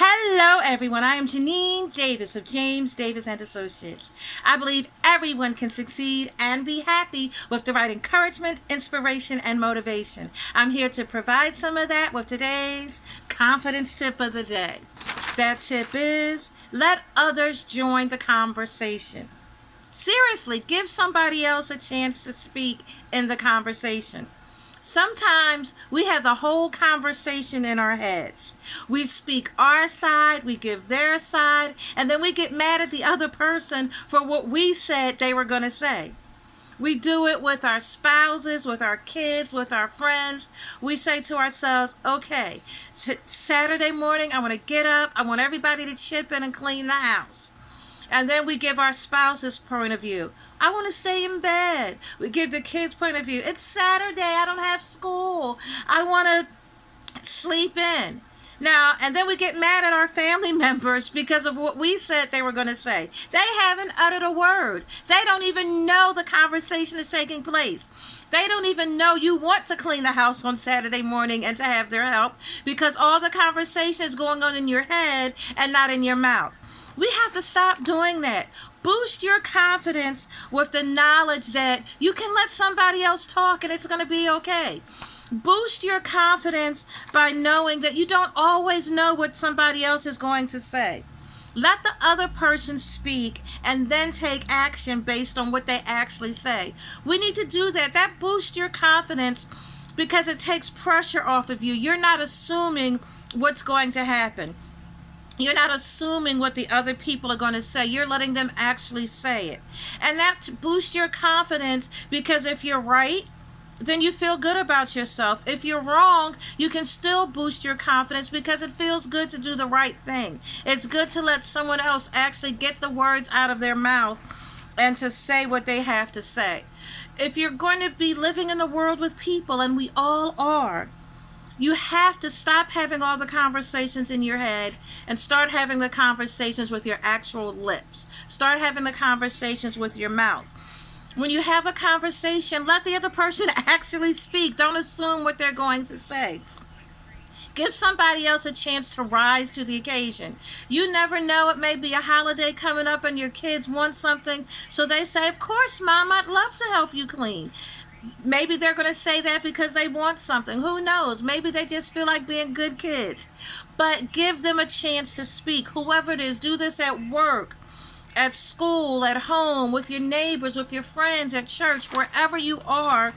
Hello everyone, I am Janine Davis of James Davis and Associates. I believe everyone can succeed and be happy with the right encouragement, inspiration, and motivation. I'm here to provide some of that with today's confidence tip of the day. That tip is, let others join the conversation. Seriously, give somebody else a chance to speak in the conversation. Sometimes we have the whole conversation in our heads. We speak our side, we give their side, and then we get mad at the other person for what we said they were going to say. We do it with our spouses, with our kids, with our friends. We say to ourselves, okay, Saturday morning I want to get up, I want everybody to chip in and clean the house. And then we give our spouse's point of view. I want to stay in bed. We give the kids' point of view. It's Saturday. I don't have school. I want to sleep in. Now, and then we get mad at our family members because of what we said they were going to say. They haven't uttered a word. They don't even know the conversation is taking place. They don't even know you want to clean the house on Saturday morning and to have their help because all the conversation is going on in your head and not in your mouth. We have to stop doing that. Boost your confidence with the knowledge that you can let somebody else talk and it's going to be okay. Boost your confidence by knowing that you don't always know what somebody else is going to say. Let the other person speak and then take action based on what they actually say. We need to do that. That boosts your confidence because it takes pressure off of you. You're not assuming what's going to happen. You're not assuming what the other people are going to say. You're letting them actually say it. And that boosts your confidence because if you're right, then you feel good about yourself. If you're wrong, you can still boost your confidence because it feels good to do the right thing. It's good to let someone else actually get the words out of their mouth and to say what they have to say. If you're going to be living in the world with people, and we all are, you have to stop having all the conversations in your head and start having the conversations with your actual lips. Start having the conversations with your mouth. When you have a conversation, let the other person actually speak. Don't assume what they're going to say. Give somebody else a chance to rise to the occasion. You never know, it may be a holiday coming up and your kids want something, so they say, of course, Mom, I'd love to help you clean. Maybe they're going to say that because they want something. Who knows? Maybe they just feel like being good kids. But give them a chance to speak. Whoever it is, do this at work, at school, at home, with your neighbors, with your friends, at church, wherever you are.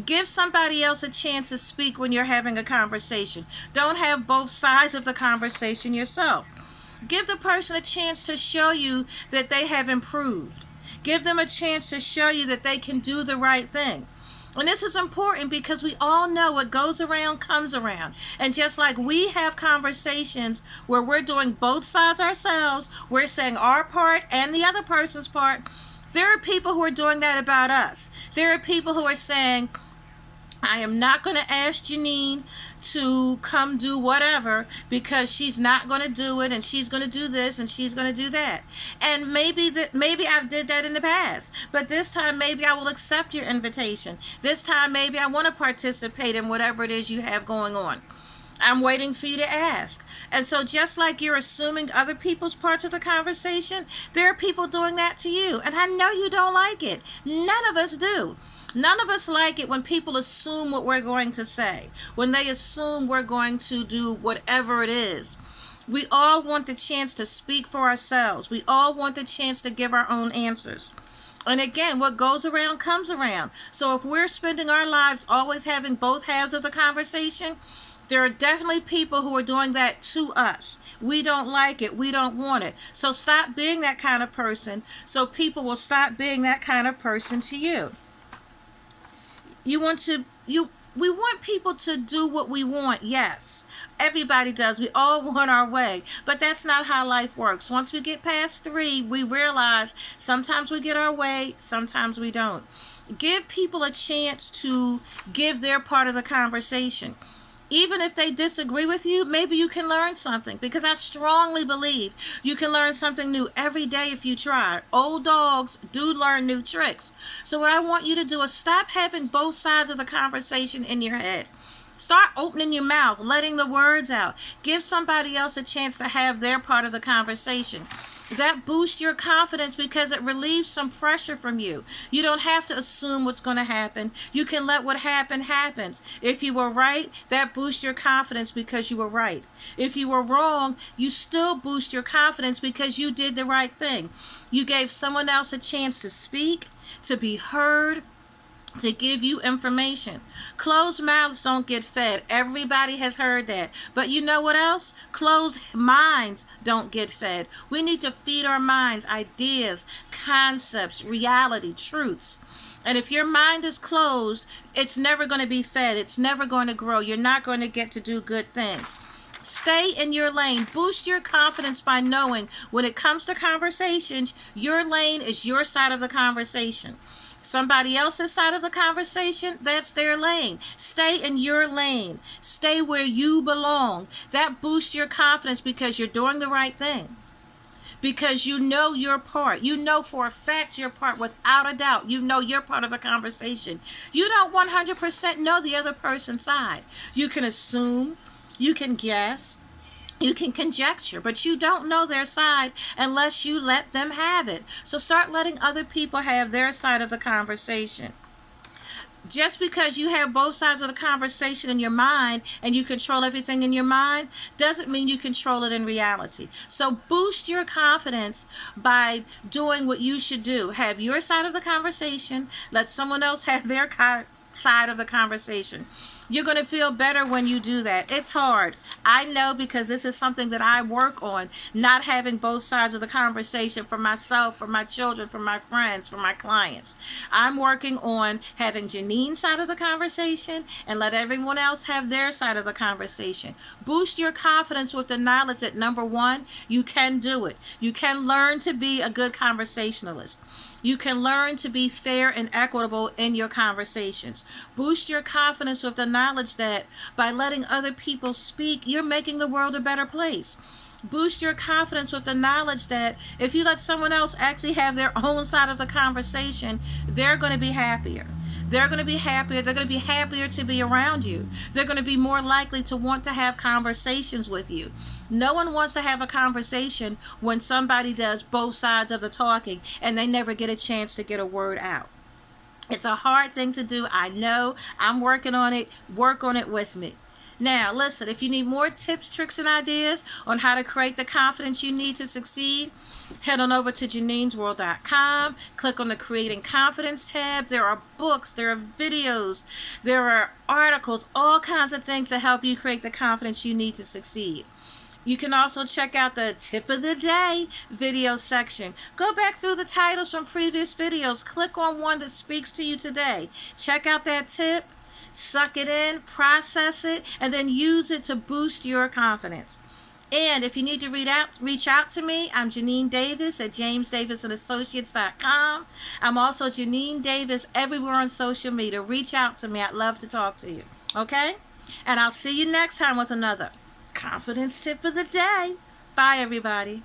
Give somebody else a chance to speak when you're having a conversation. Don't have both sides of the conversation yourself. Give the person a chance to show you that they have improved. Give them a chance to show you that they can do the right thing. And this is important because we all know what goes around comes around. And just like we have conversations where we're doing both sides ourselves, we're saying our part and the other person's part, there are people who are doing that about us. There are people who are saying, I am not going to ask Janine to come do whatever because she's not going to do it and she's going to do this and she's going to do that. And maybe I've did that in the past, but this time maybe I will accept your invitation. This time maybe I want to participate in whatever it is you have going on. I'm waiting for you to ask. And so just like you're assuming other people's parts of the conversation, there are people doing that to you. And I know you don't like it. None of us do. None of us like it when people assume what we're going to say, when they assume we're going to do whatever it is. We all want the chance to speak for ourselves. We all want the chance to give our own answers. And again, what goes around comes around. So if we're spending our lives always having both halves of the conversation, there are definitely people who are doing that to us. We don't like it. We don't want it. So stop being that kind of person so people will stop being that kind of person to you. We want people to do what we want, yes. Everybody does. We all want our way. But that's not how life works. Once we get past 3, we realize sometimes we get our way, sometimes we don't. Give people a chance to give their part of the conversation. Even if they disagree with you, maybe you can learn something, because I strongly believe you can learn something new every day if you try. Old dogs do learn new tricks. So what I want you to do is stop having both sides of the conversation in your head. Start opening your mouth, letting the words out. Give somebody else a chance to have their part of the conversation. That boosts your confidence because it relieves some pressure from you. You don't have to assume what's going to happen. You can let what happens. If you were right, that boosts your confidence because you were right. If you were wrong, you still boost your confidence because you did the right thing. You gave someone else a chance to speak, to be heard, to give you information. Closed mouths don't get fed. Everybody has heard that. But you know what else? Closed minds don't get fed. We need to feed our minds ideas, concepts, reality, truths. And if your mind is closed, it's never going to be fed. It's never going to grow. You're not going to get to do good things. Stay in your lane. Boost your confidence by knowing when it comes to conversations, your lane is your side of the conversation. Somebody else's side of the conversation, that's their lane. Stay in your lane. Stay where you belong. That boosts your confidence because you're doing the right thing. Because you know your part. You know for a fact your part without a doubt. You know your part of the conversation. You don't 100% know the other person's side. You can assume, you can guess, you can conjecture, but you don't know their side unless you let them have it. So start letting other people have their side of the conversation. Just because you have both sides of the conversation in your mind and you control everything in your mind doesn't mean you control it in reality. So boost your confidence by doing what you should do. Have your side of the conversation. Let someone else have their side of the conversation. You're going to feel better when you do that. It's hard. I know, because this is something that I work on, not having both sides of the conversation for myself, for my children, for my friends, for my clients. I'm working on having Janine's side of the conversation and let everyone else have their side of the conversation. Boost your confidence with the knowledge that, number one, you can do it. You can learn to be a good conversationalist. You can learn to be fair and equitable in your conversations. Boost your confidence with the knowledge that by letting other people speak, you're making the world a better place. Boost your confidence with the knowledge that if you let someone else actually have their own side of the conversation, they're going to be happier. They're going to be happier. They're going to be happier to be around you. They're going to be more likely to want to have conversations with you. No one wants to have a conversation when somebody does both sides of the talking and they never get a chance to get a word out. It's a hard thing to do. I know. I'm working on it. Work on it with me. Now, listen, if you need more tips, tricks, and ideas on how to create the confidence you need to succeed, head on over to Janine'sWorld.com. Click on the Creating Confidence tab. There are books, there are videos, there are articles, all kinds of things to help you create the confidence you need to succeed. You can also check out the Tip of the Day video section. Go back through the titles from previous videos. Click on one that speaks to you today. Check out that tip. Suck it in, process it, and then use it to boost your confidence. And if you need to reach out to me, I'm Janine Davis at JamesDavisandAssociates.com. I'm also Janine Davis everywhere on social media. Reach out to me. I'd love to talk to you. Okay? And I'll see you next time with another confidence tip of the day. Bye, everybody.